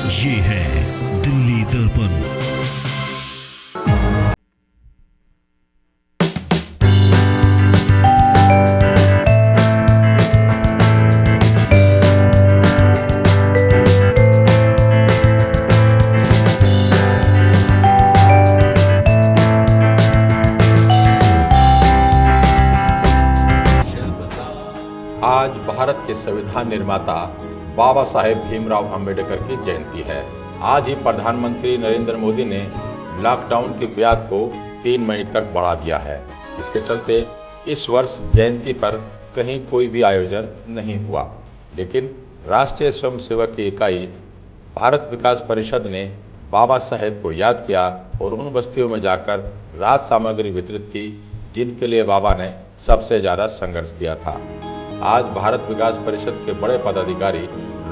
ये है दिल्ली दर्पण। आज भारत के संविधान निर्माता बाबा साहेब भीमराव अंबेडकर की जयंती है। आज ही प्रधानमंत्री नरेंद्र मोदी ने लॉकडाउन की मियाद को 3 मई तक बढ़ा दिया है। इसके चलते इस वर्ष जयंती पर कहीं कोई भी आयोजन नहीं हुआ, लेकिन राष्ट्रीय स्वयंसेवक की इकाई भारत विकास परिषद ने बाबा साहेब को याद किया और उन बस्तियों में जाकर राहत सामग्री वितरित की जिनके लिए बाबा ने सबसे ज़्यादा संघर्ष किया था। आज भारत विकास परिषद के बड़े पदाधिकारी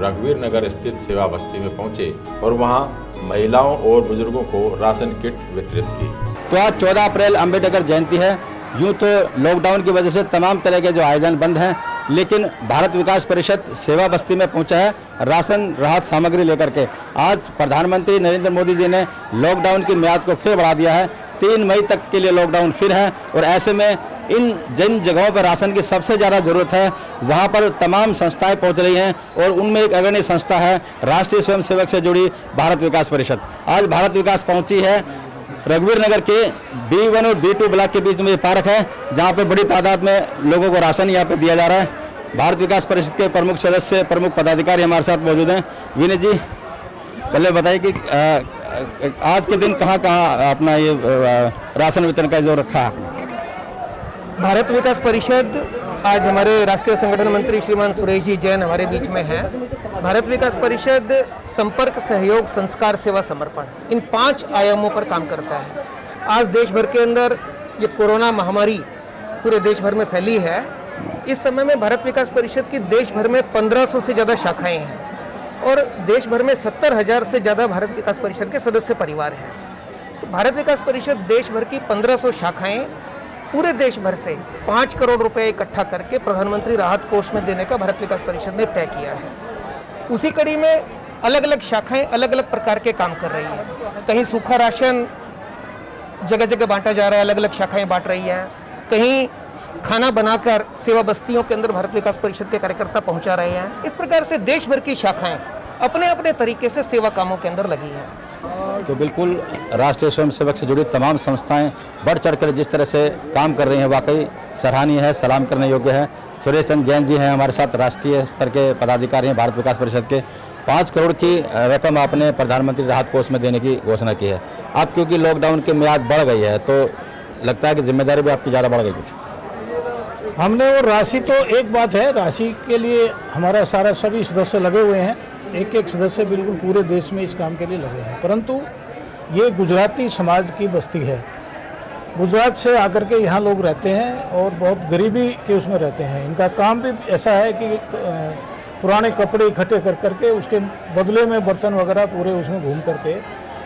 रघुवीर नगर स्थित सेवा बस्ती में पहुंचे और वहां महिलाओं और बुजुर्गों को राशन किट वितरित की। तो आज 14 अप्रैल अंबेडकर जयंती है। यूँ तो लॉकडाउन की वजह से तमाम तरह के जो आयोजन बंद हैं, लेकिन भारत विकास परिषद सेवा बस्ती में पहुंचा है राशन राहत सामग्री लेकर के। आज प्रधानमंत्री नरेंद्र मोदी जी ने लॉकडाउन की मियाद को फिर बढ़ा दिया है। 3 मई तक के लिए लॉकडाउन फिर है और ऐसे में जिन जगहों पर राशन की सबसे ज़्यादा ज़रूरत है वहाँ पर तमाम संस्थाएं पहुँच रही हैं और उनमें एक अग्रणी संस्था है राष्ट्रीय स्वयंसेवक से जुड़ी भारत विकास परिषद। आज भारत विकास पहुँची है रघुवीर नगर के B1 और B2 ब्लॉक के बीच में ये पार्क है, जहाँ पे बड़ी तादाद में लोगों को राशन यहाँ पे दिया जा रहा है। भारत विकास परिषद के प्रमुख सदस्य, प्रमुख पदाधिकारी हमारे साथ मौजूद हैं। विनीत जी, पहले बताइए कि आज के दिन कहाँ कहाँ अपना ये राशन वितरण का जो रखा है? भारत विकास परिषद आज हमारे राष्ट्रीय संगठन मंत्री श्रीमान सुरेश जी जैन हमारे बीच में हैं। भारत विकास परिषद संपर्क, सहयोग, संस्कार, सेवा, समर्पण, इन 5 आयामों पर काम करता है। आज देश भर के अंदर ये कोरोना महामारी पूरे देश भर में फैली है। इस समय में भारत विकास परिषद की देश भर में 1500 से ज़्यादा शाखाएं हैं और देश भर में 70,000 से ज़्यादा भारत विकास परिषद के सदस्य परिवार हैं। तो भारत विकास परिषद देश भर की 1500 शाखाएं पूरे देश भर से 5 करोड़ रुपए इकट्ठा करके प्रधानमंत्री राहत कोष में देने का भारत विकास परिषद ने तय किया है। उसी कड़ी में अलग अलग शाखाएं अलग अलग प्रकार के काम कर रही हैं। कहीं सूखा राशन जगह जगह बांटा जा रहा है, अलग अलग शाखाएं बांट रही हैं। कहीं खाना बनाकर सेवा बस्तियों के अंदर भारत विकास परिषद के कार्यकर्ता पहुंचा रहे हैं। इस प्रकार से देश भर की शाखाएं अपने अपने तरीके से सेवा कामों के अंदर लगी हैं। तो बिल्कुल राष्ट्रीय स्वयंसेवक से जुड़ी तमाम संस्थाएं बढ़ चढ़कर जिस तरह से काम कर रही हैं, वाकई सराहनीय है, सलाम करने योग्य है। सुरेश चंद्र जैन जी हैं हमारे साथ, राष्ट्रीय स्तर के पदाधिकारी हैं भारत विकास परिषद के। 5 करोड़ की रकम आपने प्रधानमंत्री राहत कोष में देने की घोषणा की है। अब क्योंकि लॉकडाउन की मियाद बढ़ गई है तो लगता है कि जिम्मेदारी भी आपकी ज़्यादा बढ़ गई कुछ? हमने वो राशि, तो एक बात है, राशि के लिए हमारा सारा सभी सदस्य लगे हुए हैं। एक सदस्य बिल्कुल पूरे देश में इस काम के लिए लगे हैं, परंतु ये गुजराती समाज की बस्ती है। गुजरात से आकर के यहाँ लोग रहते हैं और बहुत गरीबी के उसमें रहते हैं। इनका काम भी ऐसा है कि पुराने कपड़े इकट्ठे कर करके उसके बदले में बर्तन वगैरह पूरे उसमें घूम करके,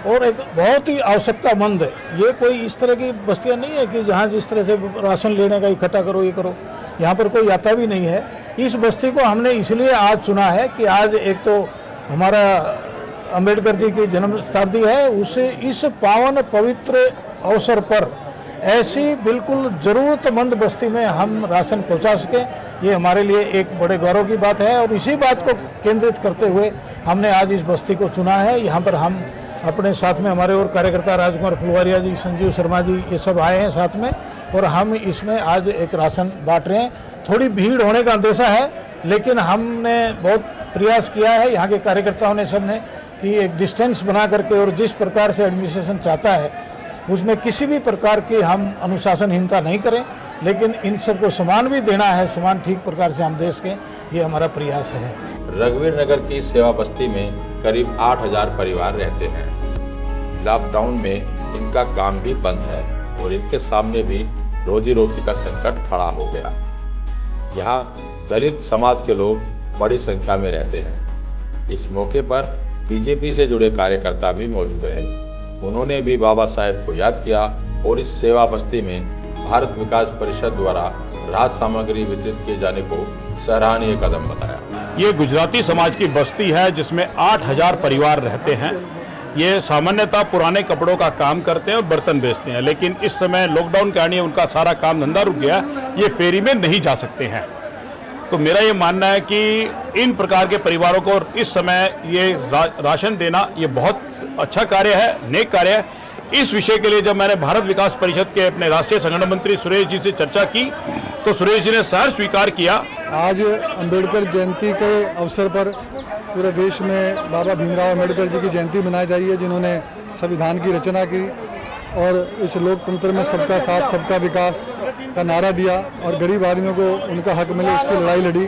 और एक बहुत ही आवश्यकतामंद है। ये कोई इस तरह की बस्तियाँ नहीं है कि जहाँ जिस तरह से राशन लेने का इकट्ठा करो, ये करो, यहाँ पर कोई आता भी नहीं है। इस बस्ती को हमने इसलिए आज चुना है कि आज एक तो हमारा अंबेडकर जी की जन्म शताब्दी है, उससे इस पावन पवित्र अवसर पर ऐसी बिल्कुल ज़रूरतमंद बस्ती में हम राशन पहुंचा सकें, ये हमारे लिए एक बड़े गौरव की बात है। और इसी बात को केंद्रित करते हुए हमने आज इस बस्ती को चुना है। यहाँ पर हम अपने साथ में हमारे और कार्यकर्ता राजकुमार फुलवारिया जी, संजीव शर्मा जी, ये सब आए हैं साथ में, और हम इसमें आज एक राशन बांट रहे हैं। थोड़ी भीड़ होने का अंदेशा है, लेकिन हमने बहुत प्रयास किया है यहाँ के कार्यकर्ताओं ने, सब ने, कि एक डिस्टेंस बना करके और जिस प्रकार से एडमिनिस्ट्रेशन चाहता है उसमें किसी भी प्रकार की हम अनुशासनहीनता नहीं करें, लेकिन इन सबको सम्मान भी देना है, सम्मान ठीक प्रकार से हम दे सकें, ये हमारा प्रयास है। रघुवीर नगर की सेवा बस्ती में करीब 8,000 परिवार रहते हैं। लॉकडाउन में इनका काम भी बंद है और इनके सामने भी रोजी रोटी का संकट खड़ा हो गया। यहाँ दलित समाज के लोग बड़ी संख्या में रहते हैं। इस मौके पर बीजेपी से जुड़े कार्यकर्ता भी मौजूद रहे। उन्होंने भी बाबा साहेब को याद किया और इस सेवा बस्ती में भारत विकास परिषद द्वारा राहत सामग्री वितरित किए जाने को सराहनीय कदम बताया। ये गुजराती समाज की बस्ती है जिसमें 8,000 परिवार रहते हैं। ये सामान्यतः पुराने कपड़ों का काम करते हैं और बर्तन बेचते हैं, लेकिन इस समय लॉकडाउन के कारण उनका सारा काम धंधा रुक गया, ये फेरी में नहीं जा सकते हैं। तो मेरा ये मानना है कि इन प्रकार के परिवारों को इस समय ये राशन देना ये बहुत अच्छा कार्य है, नेक कार्य है। इस विषय के लिए जब मैंने भारत विकास परिषद के अपने राष्ट्रीय संगठन मंत्री सुरेश जी से चर्चा की तो सुरेश जी ने सहर्ष स्वीकार किया। आज अंबेडकर जयंती के अवसर पर पूरे देश में बाबा भीमराव अंबेडकर जी की जयंती मनाई जा रही है, जिन्होंने संविधान की रचना की और इस लोकतंत्र में सबका साथ सबका विकास का नारा दिया और गरीब आदमियों को उनका हक मिले उसकी लड़ाई लड़ी।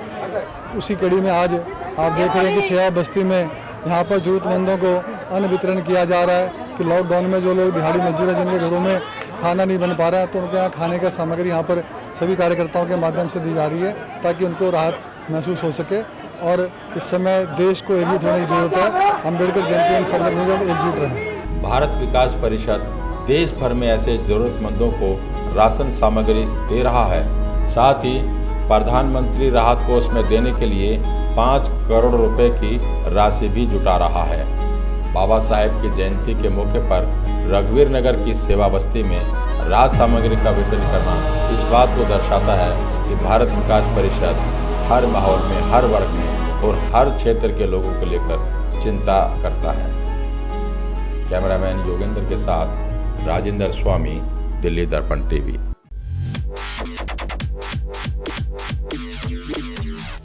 उसी कड़ी में आज आप देख रहे हैं कि सेवा बस्ती में यहाँ पर जरूरतमंदों को अन्न वितरण किया जा रहा है कि लॉकडाउन में जो लोग दिहाड़ी मजदूर हैं जिनके घरों में खाना नहीं बन पा रहा है तो उनके यहाँ खाने का सामग्री यहाँ पर सभी कार्यकर्ताओं के माध्यम से दी जा रही है ताकि उनको राहत महसूस हो सके। और इस समय देश को एकजुट होने की जरूरत है। अंबेडकर जयंती हम सब लोग एकजुट रहें। भारत विकास परिषद देश भर में ऐसे जरूरतमंदों को राशन सामग्री दे रहा है। साथ ही प्रधानमंत्री राहत कोष में देने के लिए 5 करोड़ रुपए की राशि भी जुटा रहा है। बाबा साहेब की जयंती के मौके पर रघुवीर नगर की सेवा बस्ती में राशन सामग्री का वितरण करना इस बात को दर्शाता है कि भारत विकास परिषद हर माहौल में, हर वर्ग में और हर क्षेत्र के लोगों को लेकर चिंता करता है। कैमरामैन योगेंद्र के साथ राजेंद्र स्वामी, दिल्ली दर्पण टीवी।